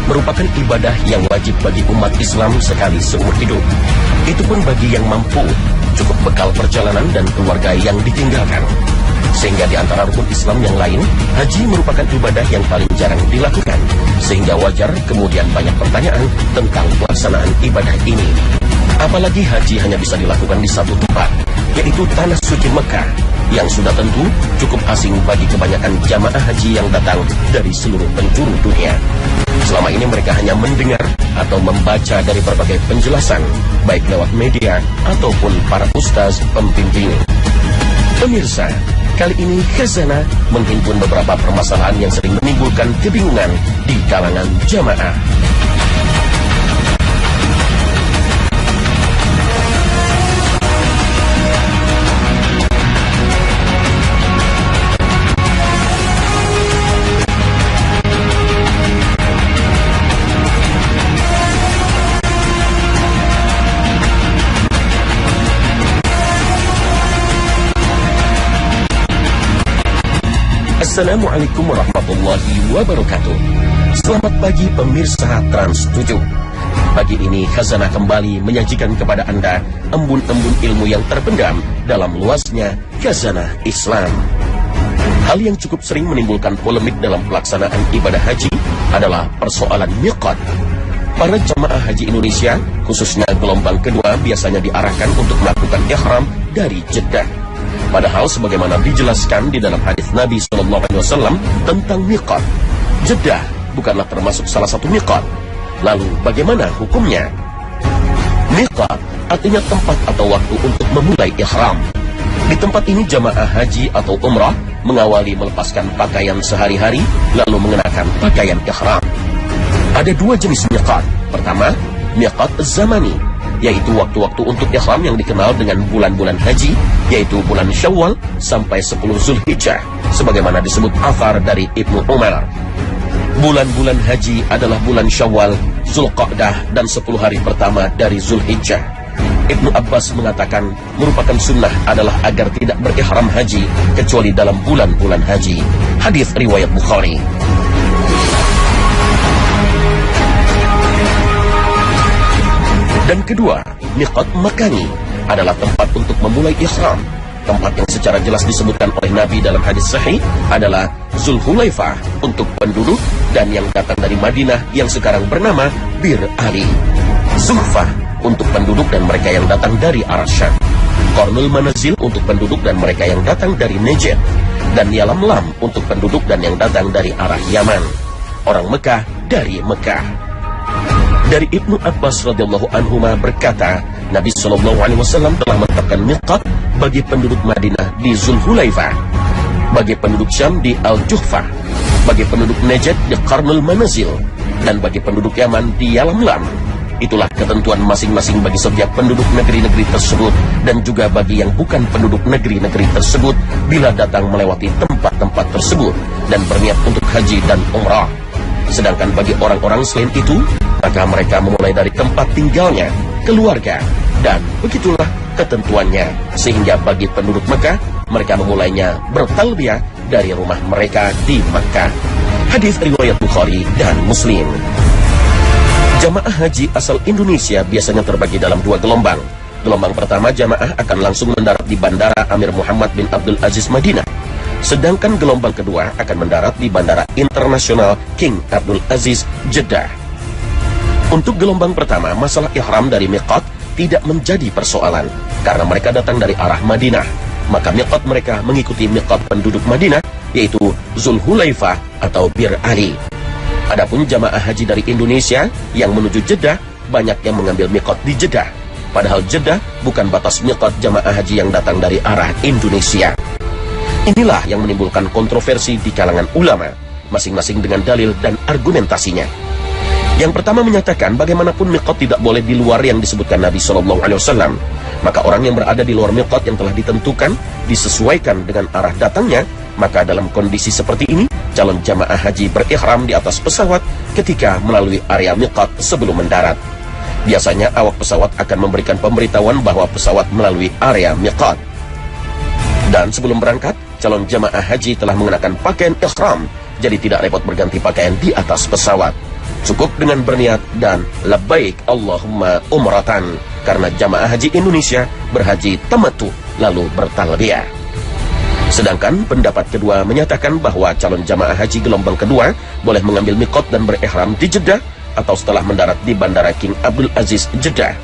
merupakan ibadah yang wajib bagi umat Islam sekali seumur hidup. Itu pun bagi yang mampu, cukup bekal perjalanan dan keluarga yang ditinggalkan. Sehingga di antara rukun Islam yang lain, haji merupakan ibadah yang paling jarang dilakukan. Sehingga wajar kemudian banyak pertanyaan tentang pelaksanaan ibadah ini. Apalagi haji hanya bisa dilakukan di satu tempat, yaitu Tanah Suci Mekah, yang sudah tentu cukup asing bagi kebanyakan jamaah haji yang datang dari seluruh penjuru dunia. Selama ini mereka hanya mendengar atau membaca dari berbagai penjelasan, baik lewat media ataupun para ustaz pembimbing. Pemirsa, kali ini Khazanah menghimpun beberapa permasalahan yang sering menimbulkan kebingungan di kalangan jamaah. Assalamualaikum warahmatullahi wabarakatuh. Selamat pagi pemirsa Trans 7. Pagi ini Khazanah kembali menyajikan kepada Anda embun-embun ilmu yang terpendam dalam luasnya Khazanah Islam. Hal yang cukup sering menimbulkan polemik dalam pelaksanaan ibadah haji adalah persoalan miqat. Para jamaah haji Indonesia, khususnya gelombang kedua, biasanya diarahkan untuk melakukan ihram dari Jeddah. Padahal sebagaimana dijelaskan di dalam hadis Nabi SAW tentang miqat, Jeddah bukanlah termasuk salah satu miqat. Lalu bagaimana hukumnya? Miqat artinya tempat atau waktu untuk memulai ihram. Di tempat ini jamaah haji atau umrah mengawali melepaskan pakaian sehari-hari lalu mengenakan pakaian ihram. Ada dua jenis miqat. Pertama, miqat zamani, yaitu waktu-waktu untuk ihram yang dikenal dengan bulan-bulan haji, yaitu bulan Syawal sampai 10 Zulhijjah, sebagaimana disebut athar dari Ibnu Umar. Bulan-bulan haji adalah bulan Syawal, Zulqa'dah, dan 10 hari pertama dari Zulhijjah. Ibnu Abbas mengatakan merupakan sunnah adalah agar tidak berihram haji kecuali dalam bulan-bulan haji. Hadis riwayat Bukhari. Dan kedua, miqat makani adalah tempat untuk memulai ihram. Tempat yang secara jelas disebutkan oleh Nabi dalam hadis sahih adalah Zulhulaifah untuk penduduk dan yang datang dari Madinah yang sekarang bernama Bir Ali. Zuhfah untuk penduduk dan mereka yang datang dari arah Syam. Qarnul Manazil untuk penduduk dan mereka yang datang dari Najd. Dan Yalamlam untuk penduduk dan yang datang dari arah Yaman. Orang Mekah dari Mekah. Dari Ibnu Abbas radhiyallahu anhuma berkata, Nabi SAW telah menetapkan miqat bagi penduduk Madinah di Zulhulaifah, bagi penduduk Syam di Al-Juhfah, bagi penduduk Najd di Qarnul Manazil, dan bagi penduduk Yaman di Yalamlam. Itulah ketentuan masing-masing bagi setiap penduduk negeri-negeri tersebut dan juga bagi yang bukan penduduk negeri-negeri tersebut bila datang melewati tempat-tempat tersebut dan berniat untuk haji dan umrah. Sedangkan bagi orang-orang selain itu, maka mereka memulai dari tempat tinggalnya, keluarga, dan begitulah ketentuannya. Sehingga bagi penduduk Mekah, mereka memulainya bertalbiyah dari rumah mereka di Mekah. Hadis riwayat Bukhari dan Muslim. Jamaah haji asal Indonesia biasanya terbagi dalam dua gelombang. Gelombang pertama, jamaah akan langsung mendarat di Bandara Amir Muhammad bin Abdul Aziz Madinah. Sedangkan gelombang kedua akan mendarat di Bandara Internasional King Abdul Aziz Jeddah. Untuk gelombang pertama, masalah ihram dari miqat tidak menjadi persoalan karena mereka datang dari arah Madinah. Maka miqat mereka mengikuti miqat penduduk Madinah, yaitu Zulhulaifah atau Bir Ali. Adapun jamaah haji dari Indonesia yang menuju Jeddah, banyak yang mengambil miqat di Jeddah. Padahal Jeddah bukan batas miqat jamaah haji yang datang dari arah Indonesia. Inilah yang menimbulkan kontroversi di kalangan ulama, masing-masing dengan dalil dan argumentasinya. Yang pertama menyatakan bagaimanapun miqat tidak boleh di luar yang disebutkan Nabi SAW. Maka orang yang berada di luar miqat yang telah ditentukan, disesuaikan dengan arah datangnya, maka dalam kondisi seperti ini, calon jamaah haji berihram di atas pesawat ketika melalui area miqat sebelum mendarat. Biasanya awak pesawat akan memberikan pemberitahuan bahwa pesawat melalui area miqat. Dan sebelum berangkat, calon jamaah haji telah mengenakan pakaian ihram, jadi tidak repot berganti pakaian di atas pesawat. Cukup dengan berniat dan labbaik Allahumma umratan, karena jamaah haji Indonesia berhaji tamattu lalu bertalbiyah. Sedangkan pendapat kedua menyatakan bahwa calon jamaah haji gelombang kedua boleh mengambil miqat dan berihram di Jeddah atau setelah mendarat di Bandara King Abdul Aziz Jeddah.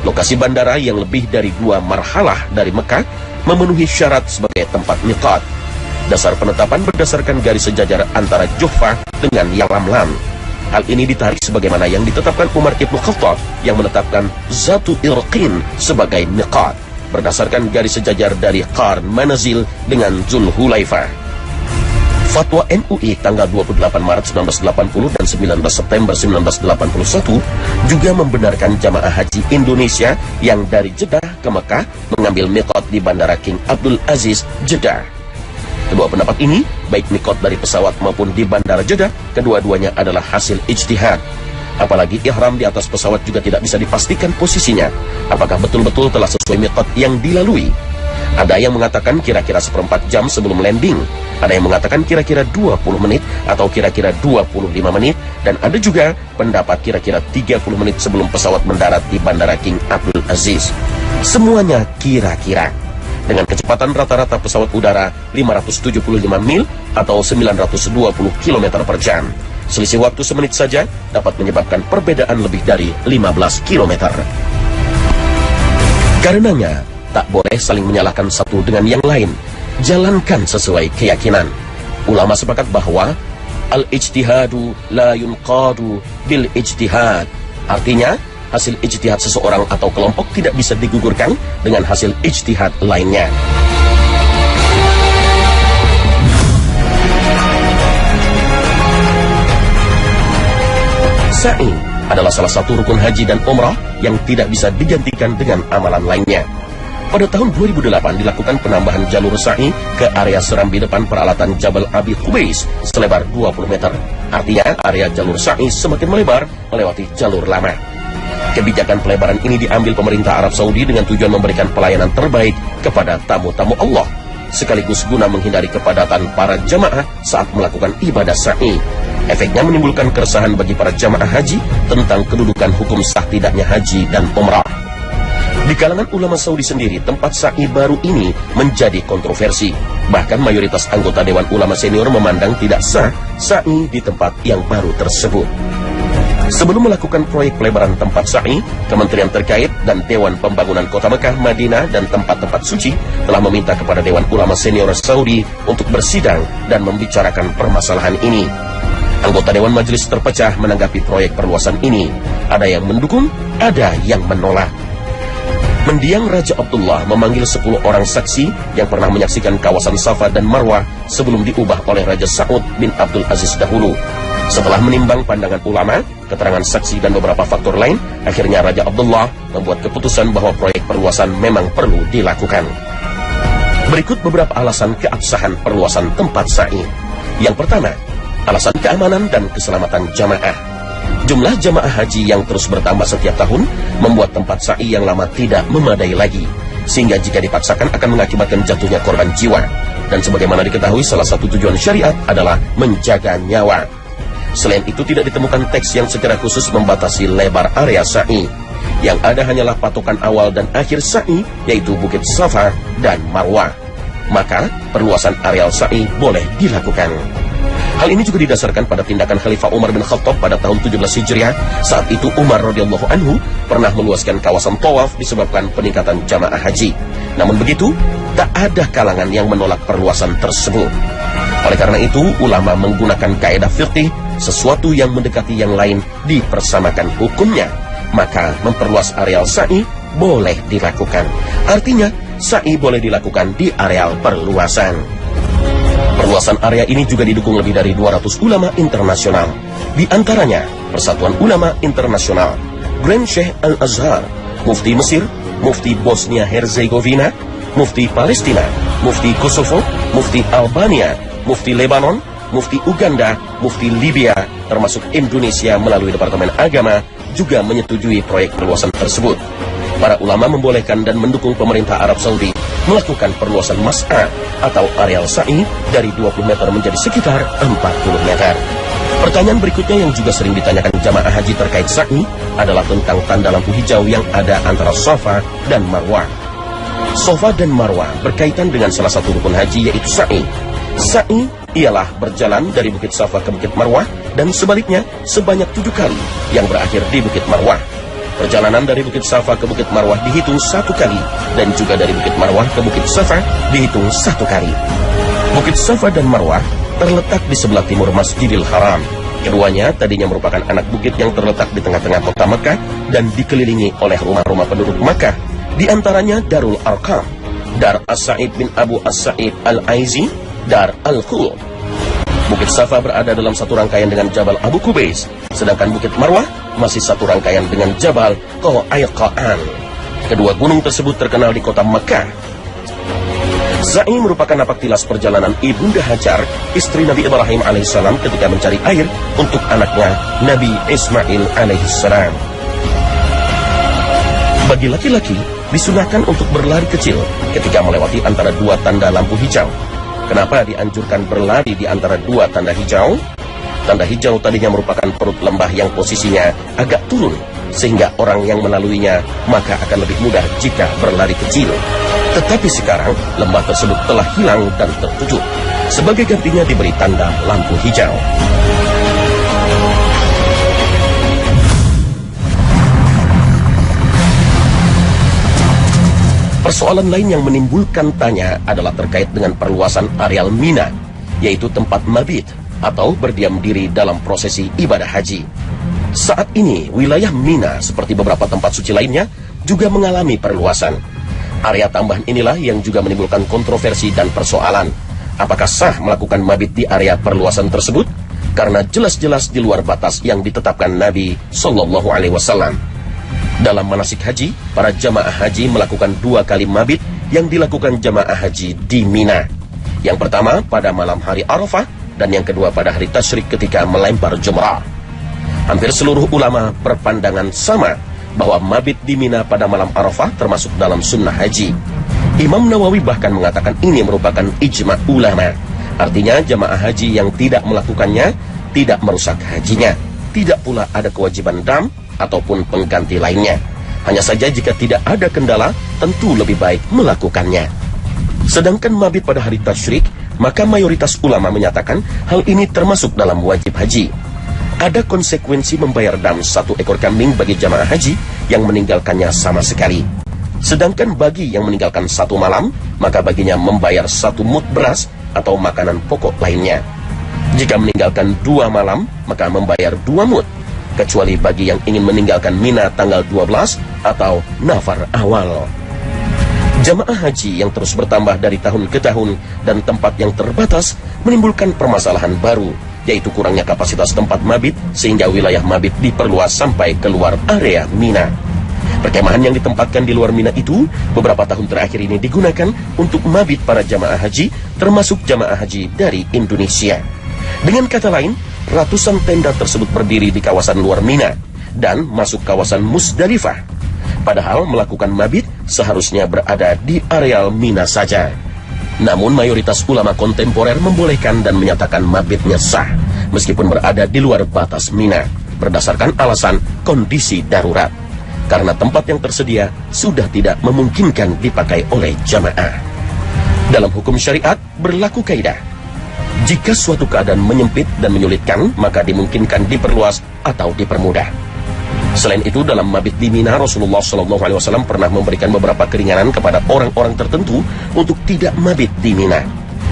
Lokasi bandara yang lebih dari 2 marhalah dari Mekah memenuhi syarat sebagai tempat miqat. Dasar penetapan berdasarkan garis sejajar antara Juhfah dengan Yalamlam. Hal ini ditarik sebagaimana yang ditetapkan Umar Ibn Khattab yang menetapkan Zatu Irqin sebagai miqat berdasarkan garis sejajar dari Qarn Manazil dengan Zulhulaifah. Fatwa MUI tanggal 28 Maret 1980 dan 19 September 1981 juga membenarkan jamaah haji Indonesia yang dari Jeddah ke Mekah mengambil miqat di Bandara King Abdul Aziz, Jeddah. Kedua pendapat ini, baik miqat dari pesawat maupun di Bandara Jeddah, kedua-duanya adalah hasil ijtihad. Apalagi ihram di atas pesawat juga tidak bisa dipastikan posisinya, apakah betul-betul telah sesuai miqat yang dilalui. Ada yang mengatakan kira-kira 1/4 jam sebelum landing, ada yang mengatakan kira-kira 20 menit atau kira-kira 25 menit, dan ada juga pendapat kira-kira 30 menit sebelum pesawat mendarat di Bandara King Abdul Aziz. Semuanya kira-kira. Dengan kecepatan rata-rata pesawat udara 575 mil atau 920 km per jam. Selisih waktu semenit saja dapat menyebabkan perbedaan lebih dari 15 km. Karenanya, tak boleh saling menyalahkan satu dengan yang lain. Jalankan sesuai keyakinan. Ulama sepakat bahwa al-ijtihadu la yunqadu bil ijtihad. Artinya, hasil ijtihad seseorang atau kelompok tidak bisa digugurkan dengan hasil ijtihad lainnya. Sa'i adalah salah satu rukun haji dan umrah yang tidak bisa digantikan dengan amalan lainnya. Pada tahun 2008 dilakukan penambahan jalur sa'i ke area serambi depan peralatan Jabal Abi Qubais selebar 20 meter. Artinya area jalur sa'i semakin melebar melewati jalur lama. Kebijakan pelebaran ini diambil pemerintah Arab Saudi dengan tujuan memberikan pelayanan terbaik kepada tamu-tamu Allah, sekaligus guna menghindari kepadatan para jamaah saat melakukan ibadah sa'i. Efeknya menimbulkan keresahan bagi para jamaah haji tentang kedudukan hukum sah tidaknya haji dan umrah. Di kalangan ulama Saudi sendiri, tempat sa'i baru ini menjadi kontroversi. Bahkan mayoritas anggota Dewan Ulama Senior memandang tidak sah sa'i di tempat yang baru tersebut. Sebelum melakukan proyek pelebaran tempat sa'i, kementerian terkait dan Dewan Pembangunan Kota Mekah, Madinah, dan tempat-tempat suci telah meminta kepada Dewan Ulama Senior Saudi untuk bersidang dan membicarakan permasalahan ini. Anggota Dewan Majelis terpecah menanggapi proyek perluasan ini. Ada yang mendukung, ada yang menolak. Mendiang Raja Abdullah memanggil 10 orang saksi yang pernah menyaksikan kawasan Safa dan Marwah sebelum diubah oleh Raja Saud bin Abdul Aziz dahulu. Setelah menimbang pandangan ulama, keterangan saksi dan beberapa faktor lain, akhirnya Raja Abdullah membuat keputusan bahwa proyek perluasan memang perlu dilakukan. Berikut beberapa alasan keabsahan perluasan tempat sa'i. Yang pertama, alasan keamanan dan keselamatan jamaah. Jumlah jamaah haji yang terus bertambah setiap tahun membuat tempat sa'i yang lama tidak memadai lagi, sehingga jika dipaksakan akan mengakibatkan jatuhnya korban jiwa. Dan sebagaimana diketahui, salah satu tujuan syariat adalah menjaga nyawa. Selain itu, tidak ditemukan teks yang secara khusus membatasi lebar area sa'i. Yang ada hanyalah patokan awal dan akhir sa'i, yaitu Bukit Safa dan Marwah. Maka, perluasan areal sa'i boleh dilakukan. Hal ini juga didasarkan pada tindakan Khalifah Umar bin Khattab pada tahun 17 Hijriah. Saat itu Umar radhiyallahu anhu pernah meluaskan kawasan tawaf disebabkan peningkatan jamaah haji. Namun begitu, tak ada kalangan yang menolak perluasan tersebut. Oleh karena itu, ulama menggunakan kaidah fiqih, sesuatu yang mendekati yang lain dipersamakan hukumnya. Maka memperluas areal sa'i boleh dilakukan. Artinya, sa'i boleh dilakukan di areal perluasan. Perluasan area ini juga didukung lebih dari 200 ulama internasional. Di antaranya, Persatuan Ulama Internasional, Grand Sheikh Al-Azhar, Mufti Mesir, Mufti Bosnia-Herzegovina, Mufti Palestina, Mufti Kosovo, Mufti Albania, Mufti Lebanon, Mufti Uganda, Mufti Libya, termasuk Indonesia melalui Departemen Agama, juga menyetujui proyek perluasan tersebut. Para ulama membolehkan dan mendukung pemerintah Arab Saudi melakukan perluasan mas'a atau areal sa'i dari 20 meter menjadi sekitar 40 meter. Pertanyaan berikutnya yang juga sering ditanyakan jamaah haji terkait sa'i adalah tentang tanda lampu hijau yang ada antara Safa dan Marwah. Safa dan Marwah berkaitan dengan salah satu rukun haji, yaitu sa'i. Sa'i ialah berjalan dari Bukit Safa ke Bukit Marwah dan sebaliknya sebanyak 7 kali yang berakhir di Bukit Marwah. Perjalanan dari Bukit Safa ke Bukit Marwah dihitung 1 kali dan juga dari Bukit Marwah ke Bukit Safa dihitung 1 kali. Bukit Safa dan Marwah terletak di sebelah timur Masjidil Haram. Keduanya tadinya merupakan anak bukit yang terletak di tengah-tengah kota Mekah dan dikelilingi oleh rumah-rumah penduduk Mekah. Di antaranya Darul Arqam, Dar As-Sa'id bin Abu As-Sa'id Al-Aizi, Dar Al-Khul. Bukit Safa berada dalam satu rangkaian dengan Jabal Abu Qubais, sedangkan Bukit Marwah masih satu rangkaian dengan Jabal Qaiqaan. Kedua gunung tersebut terkenal di kota Mekah. Sa'i merupakan napak tilas perjalanan Ibunda Hajar, istri Nabi Ibrahim alaihissalam ketika mencari air untuk anaknya Nabi Ismail alaihissalam. Bagi laki-laki, disunahkan untuk berlari kecil ketika melewati antara 2 tanda lampu hijau. Kenapa dianjurkan berlari di antara 2 tanda hijau? Tanda hijau tadinya merupakan perut lembah yang posisinya agak turun, sehingga orang yang melaluinya maka akan lebih mudah jika berlari kecil. Tetapi sekarang lembah tersebut telah hilang dan tertutup. Sebagai gantinya diberi tanda lampu hijau. Persoalan lain yang menimbulkan tanya adalah terkait dengan perluasan areal Mina, yaitu tempat mabit atau berdiam diri dalam prosesi ibadah haji. Saat ini, wilayah Mina seperti beberapa tempat suci lainnya juga mengalami perluasan. Area tambahan inilah yang juga menimbulkan kontroversi dan persoalan. Apakah sah melakukan mabit di area perluasan tersebut? Karena jelas-jelas di luar batas yang ditetapkan Nabi Sallallahu Alaihi Wasallam. Dalam manasik haji, para jamaah haji melakukan 2 kali mabit yang dilakukan jamaah haji di Mina. Yang pertama pada malam hari Arafah dan yang kedua pada hari Tasyrik ketika melempar jumrah. Hampir seluruh ulama berpandangan sama bahwa mabit di Mina pada malam Arafah termasuk dalam sunnah haji. Imam Nawawi bahkan mengatakan ini merupakan ijma' ulama. Artinya jamaah haji yang tidak melakukannya tidak merusak hajinya. Tidak pula ada kewajiban dam ataupun pengganti lainnya. Hanya saja jika tidak ada kendala, tentu lebih baik melakukannya. Sedangkan mabit pada hari Tasyrik, maka mayoritas ulama menyatakan hal ini termasuk dalam wajib haji. Ada konsekuensi membayar dam 1 ekor kambing bagi jamaah haji yang meninggalkannya sama sekali. Sedangkan bagi yang meninggalkan 1 malam, maka baginya membayar 1 mud beras atau makanan pokok lainnya. Jika meninggalkan 2 malam, maka membayar 2 mud, kecuali bagi yang ingin meninggalkan Mina tanggal 12 atau nafar awal. Jamaah haji yang terus bertambah dari tahun ke tahun dan tempat yang terbatas menimbulkan permasalahan baru, yaitu kurangnya kapasitas tempat mabit sehingga wilayah mabit diperluas sampai keluar area Mina. Perkemahan yang ditempatkan di luar Mina itu beberapa tahun terakhir ini digunakan untuk mabit para jamaah haji, termasuk jamaah haji dari Indonesia. Dengan kata lain, ratusan tenda tersebut berdiri di kawasan luar Mina dan masuk kawasan Musdalifah. Padahal melakukan mabit seharusnya berada di areal Mina saja. Namun mayoritas ulama kontemporer membolehkan dan menyatakan mabitnya sah meskipun berada di luar batas Mina berdasarkan alasan kondisi darurat, karena tempat yang tersedia sudah tidak memungkinkan dipakai oleh jamaah. Dalam hukum syariat berlaku kaidah, jika suatu keadaan menyempit dan menyulitkan, maka dimungkinkan diperluas atau dipermudah. Selain itu, dalam mabit di Mina, Rasulullah SAW pernah memberikan beberapa keringanan kepada orang-orang tertentu untuk tidak mabit di Mina.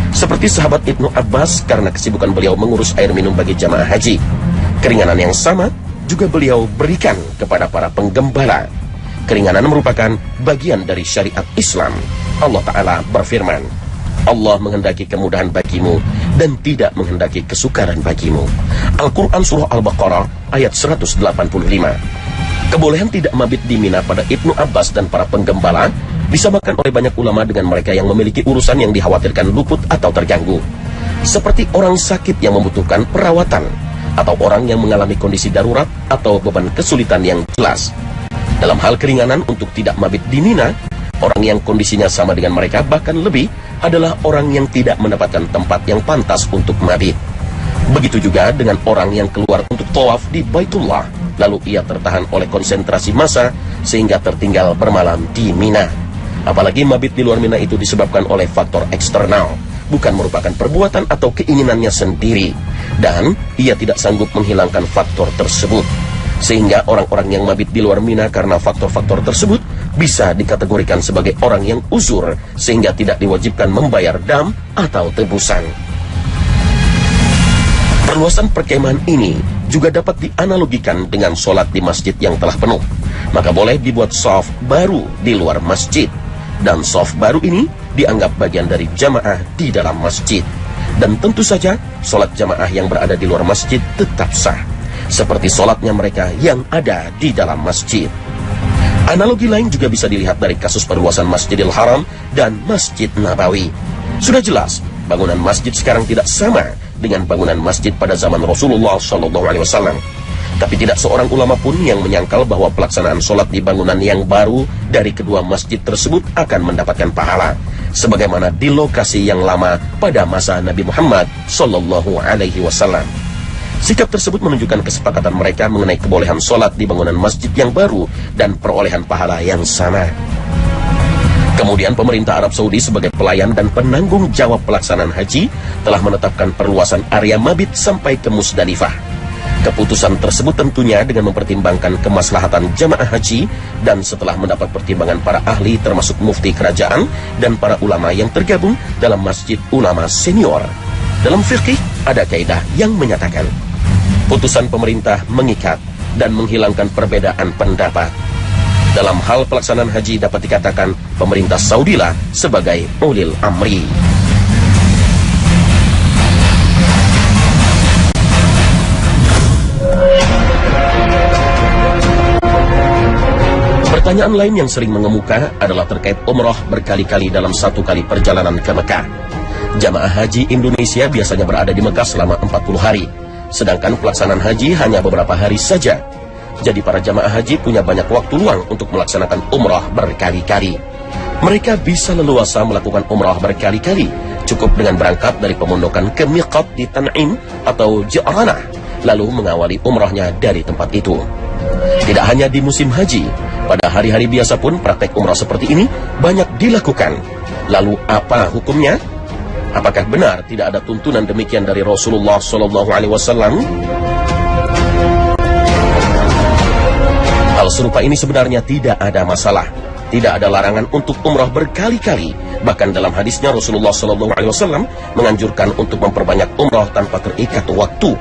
Seperti sahabat Ibnu Abbas karena kesibukan beliau mengurus air minum bagi jamaah haji. Keringanan yang sama juga beliau berikan kepada para penggembala. Keringanan merupakan bagian dari syariat Islam. Allah Ta'ala berfirman, Allah menghendaki kemudahan bagimu dan tidak menghendaki kesukaran bagimu. Al-Quran Surah Al-Baqarah ayat 185. Kebolehan tidak mabit di Mina pada Ibnu Abbas dan para penggembala disamakan oleh banyak ulama dengan mereka yang memiliki urusan yang dikhawatirkan luput atau terganggu, seperti orang sakit yang membutuhkan perawatan atau orang yang mengalami kondisi darurat atau beban kesulitan yang jelas. Dalam hal keringanan untuk tidak mabit di Mina, orang yang kondisinya sama dengan mereka bahkan lebih adalah orang yang tidak mendapatkan tempat yang pantas untuk mabit. Begitu juga dengan orang yang keluar untuk tawaf di Baitullah, lalu ia tertahan oleh konsentrasi massa sehingga tertinggal bermalam di Mina. Apalagi mabit di luar Mina itu disebabkan oleh faktor eksternal, bukan merupakan perbuatan atau keinginannya sendiri, dan ia tidak sanggup menghilangkan faktor tersebut. Sehingga orang-orang yang mabit di luar Mina karena faktor-faktor tersebut bisa dikategorikan sebagai orang yang uzur, sehingga tidak diwajibkan membayar dam atau tebusan. Perluasan perkemahan ini juga dapat dianalogikan dengan sholat di masjid yang telah penuh. Maka boleh dibuat shaf baru di luar masjid, dan shaf baru ini dianggap bagian dari jamaah di dalam masjid. Dan tentu saja sholat jamaah yang berada di luar masjid tetap sah, seperti sholatnya mereka yang ada di dalam masjid. Analogi lain juga bisa dilihat dari kasus perluasan Masjidil Haram dan Masjid Nabawi. Sudah jelas, bangunan masjid sekarang tidak sama dengan bangunan masjid pada zaman Rasulullah SAW. Tapi tidak seorang ulama pun yang menyangkal bahwa pelaksanaan sholat di bangunan yang baru dari kedua masjid tersebut akan mendapatkan pahala, sebagaimana di lokasi yang lama pada masa Nabi Muhammad SAW. Sikap tersebut menunjukkan kesepakatan mereka mengenai kebolehan sholat di bangunan masjid yang baru dan perolehan pahala yang sama. Kemudian pemerintah Arab Saudi sebagai pelayan dan penanggung jawab pelaksanaan haji telah menetapkan perluasan area mabit sampai ke Musdalifah. Keputusan tersebut tentunya dengan mempertimbangkan kemaslahatan jamaah haji, dan setelah mendapat pertimbangan para ahli termasuk mufti kerajaan dan para ulama yang tergabung dalam Masjid Ulama Senior. Dalam fikih ada kaidah yang menyatakan putusan pemerintah mengikat dan menghilangkan perbedaan pendapat. Dalam hal pelaksanaan haji dapat dikatakan pemerintah Saudilah sebagai ulil amri. Pertanyaan lain yang sering mengemuka adalah terkait umrah berkali-kali dalam satu kali perjalanan ke Mekah. Jamaah haji Indonesia biasanya berada di Mekah selama 40 hari, sedangkan pelaksanaan haji hanya beberapa hari saja. Jadi para jamaah haji punya banyak waktu luang untuk melaksanakan umrah berkali-kali. Mereka bisa leluasa melakukan umrah berkali-kali, cukup dengan berangkat dari pemondokan ke miqat di Tan'im atau Ja'ranah, lalu mengawali umrahnya dari tempat itu. Tidak hanya di musim haji, pada hari-hari biasa pun praktek umrah seperti ini banyak dilakukan. Lalu apa hukumnya? Apakah benar tidak ada tuntunan demikian dari Rasulullah SAW? Hal serupa ini sebenarnya tidak ada masalah. Tidak ada larangan untuk umrah berkali-kali. Bahkan dalam hadisnya Rasulullah SAW menganjurkan untuk memperbanyak umrah tanpa terikat waktu.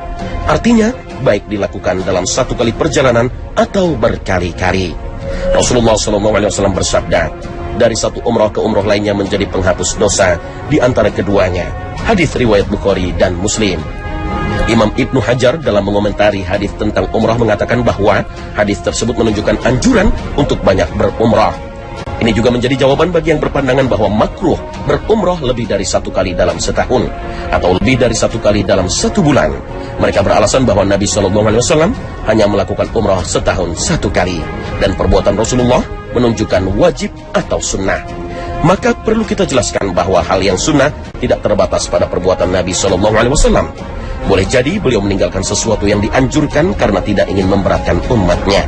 Artinya, baik dilakukan dalam satu kali perjalanan atau berkali-kali. Rasulullah SAW bersabda, dari satu umrah ke umrah lainnya menjadi penghapus dosa di antara keduanya. Hadis riwayat Bukhari dan Muslim. Imam Ibnu Hajar dalam mengomentari hadis tentang umrah mengatakan bahwa hadis tersebut menunjukkan anjuran untuk banyak berumrah. Ini juga menjadi jawaban bagi yang berpandangan bahwa makruh berumrah lebih dari satu kali dalam setahun atau lebih dari satu kali dalam satu bulan. Mereka beralasan bahwa Nabi SAW hanya melakukan umrah setahun satu kali, dan perbuatan Rasulullah menunjukkan wajib atau sunnah. Maka perlu kita jelaskan bahwa hal yang sunnah tidak terbatas pada perbuatan Nabi SAW. Boleh jadi beliau meninggalkan sesuatu yang dianjurkan karena tidak ingin memberatkan umatnya.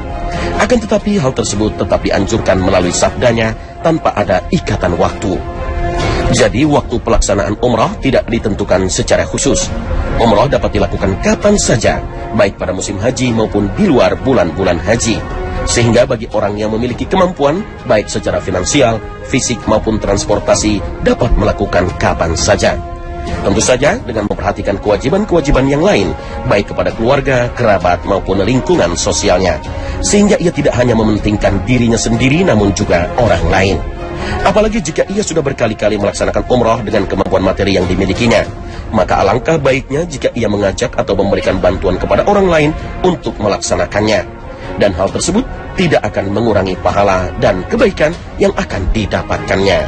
Akan tetapi hal tersebut tetap dianjurkan melalui sabdanya tanpa ada ikatan waktu. Jadi waktu pelaksanaan umrah tidak ditentukan secara khusus. Umrah dapat dilakukan kapan saja, baik pada musim haji maupun di luar bulan-bulan haji. Sehingga bagi orang yang memiliki kemampuan, baik secara finansial, fisik maupun transportasi, dapat melakukan kapan saja. Tentu saja dengan memperhatikan kewajiban-kewajiban yang lain, baik kepada keluarga, kerabat maupun lingkungan sosialnya, sehingga ia tidak hanya mementingkan dirinya sendiri namun juga orang lain. Apalagi jika ia sudah berkali-kali melaksanakan umrah dengan kemampuan materi yang dimilikinya, maka alangkah baiknya jika ia mengajak atau memberikan bantuan kepada orang lain untuk melaksanakannya. Dan hal tersebut tidak akan mengurangi pahala dan kebaikan yang akan didapatkannya.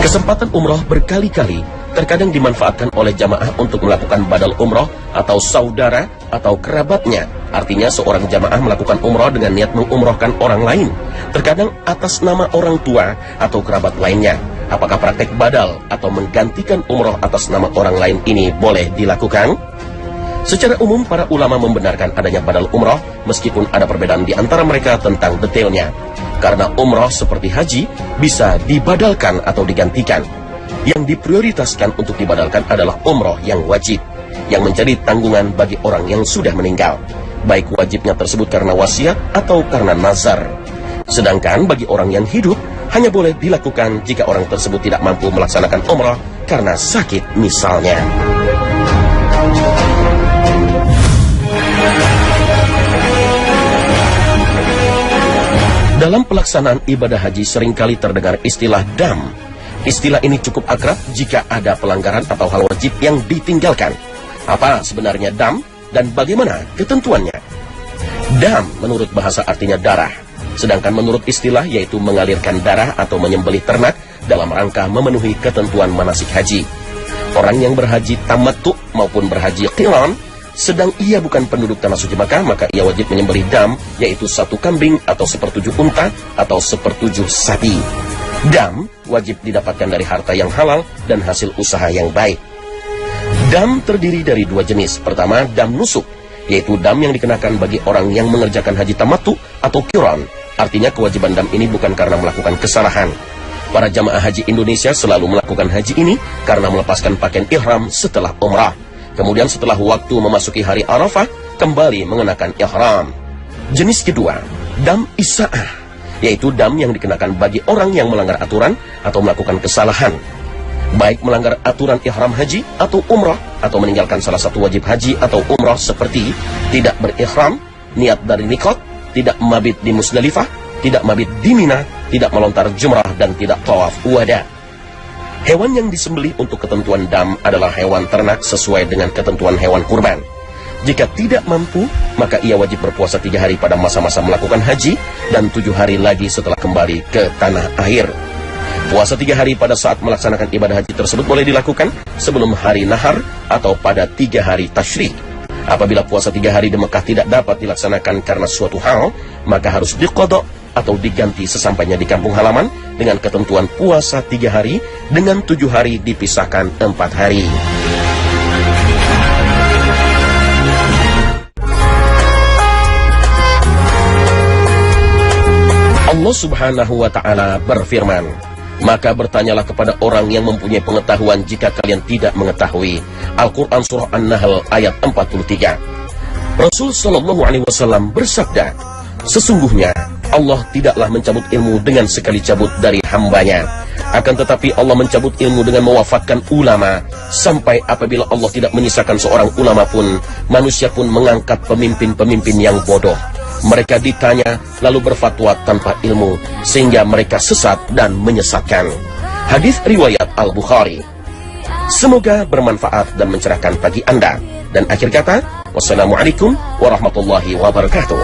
Kesempatan umrah berkali-kali terkadang dimanfaatkan oleh jamaah untuk melakukan badal umrah atau saudara atau kerabatnya. Artinya seorang jamaah melakukan umrah dengan niat mengumrahkan orang lain, terkadang atas nama orang tua atau kerabat lainnya, Apakah praktek badal atau menggantikan umroh atas nama orang lain ini boleh dilakukan? Secara umum, para ulama membenarkan adanya badal umroh meskipun ada perbedaan di antara mereka tentang detailnya. Karena umroh seperti haji bisa dibadalkan atau digantikan. Yang diprioritaskan untuk dibadalkan adalah umroh yang wajib, yang menjadi tanggungan bagi orang yang sudah meninggal, baik wajibnya tersebut karena wasiat atau karena nazar. Sedangkan bagi orang yang hidup, hanya boleh dilakukan jika orang tersebut tidak mampu melaksanakan umrah karena sakit misalnya. Dalam pelaksanaan ibadah haji seringkali terdengar istilah dam. Istilah ini cukup akrab jika ada pelanggaran atau hal wajib yang ditinggalkan. Apa sebenarnya dam dan bagaimana ketentuannya? Dam menurut bahasa artinya darah. Sedangkan menurut istilah yaitu mengalirkan darah atau menyembelih ternak dalam rangka memenuhi ketentuan manasik haji. Orang yang berhaji tamattu maupun berhaji qiran, sedang ia bukan penduduk tanah suci Makkah, maka ia wajib menyembelih dam, yaitu 1 kambing atau 1/7 unta atau 1/7 sapi. Dam wajib didapatkan dari harta yang halal dan hasil usaha yang baik. Dam terdiri dari 2 jenis. Pertama, dam nusuk, yaitu dam yang dikenakan bagi orang yang mengerjakan haji tamattu atau qiran. Artinya kewajiban dam ini bukan karena melakukan kesalahan. Para jamaah haji Indonesia selalu melakukan haji ini karena melepaskan pakaian ihram setelah umrah. Kemudian setelah waktu memasuki hari Arafah, kembali mengenakan ihram. Jenis kedua, dam isa'ah, yaitu dam yang dikenakan bagi orang yang melanggar aturan atau melakukan kesalahan, baik melanggar aturan ihram haji atau umrah, atau meninggalkan salah satu wajib haji atau umrah seperti tidak berihram, niat dari mikot, tidak mabit di Musdalifah, tidak mabit di Mina, tidak melontar jumrah, dan tidak tawaf wada. Hewan yang disembelih untuk ketentuan dam adalah hewan ternak sesuai dengan ketentuan hewan kurban. Jika tidak mampu, maka ia wajib berpuasa 3 hari pada masa-masa melakukan haji dan 7 hari lagi setelah kembali ke tanah air. Puasa 3 hari pada saat melaksanakan ibadah haji tersebut boleh dilakukan sebelum hari nahar atau pada 3 hari tasyrik. Apabila puasa 3 hari di Mekah tidak dapat dilaksanakan karena suatu hal, maka harus diqadha atau diganti sesampainya di kampung halaman dengan ketentuan puasa 3 hari dengan 7 hari dipisahkan 4 hari. Allah Subhanahu wa ta'ala berfirman, maka bertanyalah kepada orang yang mempunyai pengetahuan jika kalian tidak mengetahui. Al-Quran Surah An-Nahl ayat 43. Rasul Sallallahu Alaihi Wasallam bersabda, sesungguhnya Allah tidaklah mencabut ilmu dengan sekali cabut dari hambanya. Akan tetapi Allah mencabut ilmu dengan mewafatkan ulama. Sampai apabila Allah tidak menyisakan seorang ulama pun, manusia pun mengangkat pemimpin-pemimpin yang bodoh. Mereka ditanya lalu berfatwa tanpa ilmu, sehingga mereka sesat dan menyesatkan. Hadis riwayat Al-Bukhari. Semoga bermanfaat dan mencerahkan bagi Anda. Dan akhir kata, wassalamualaikum warahmatullahi wabarakatuh.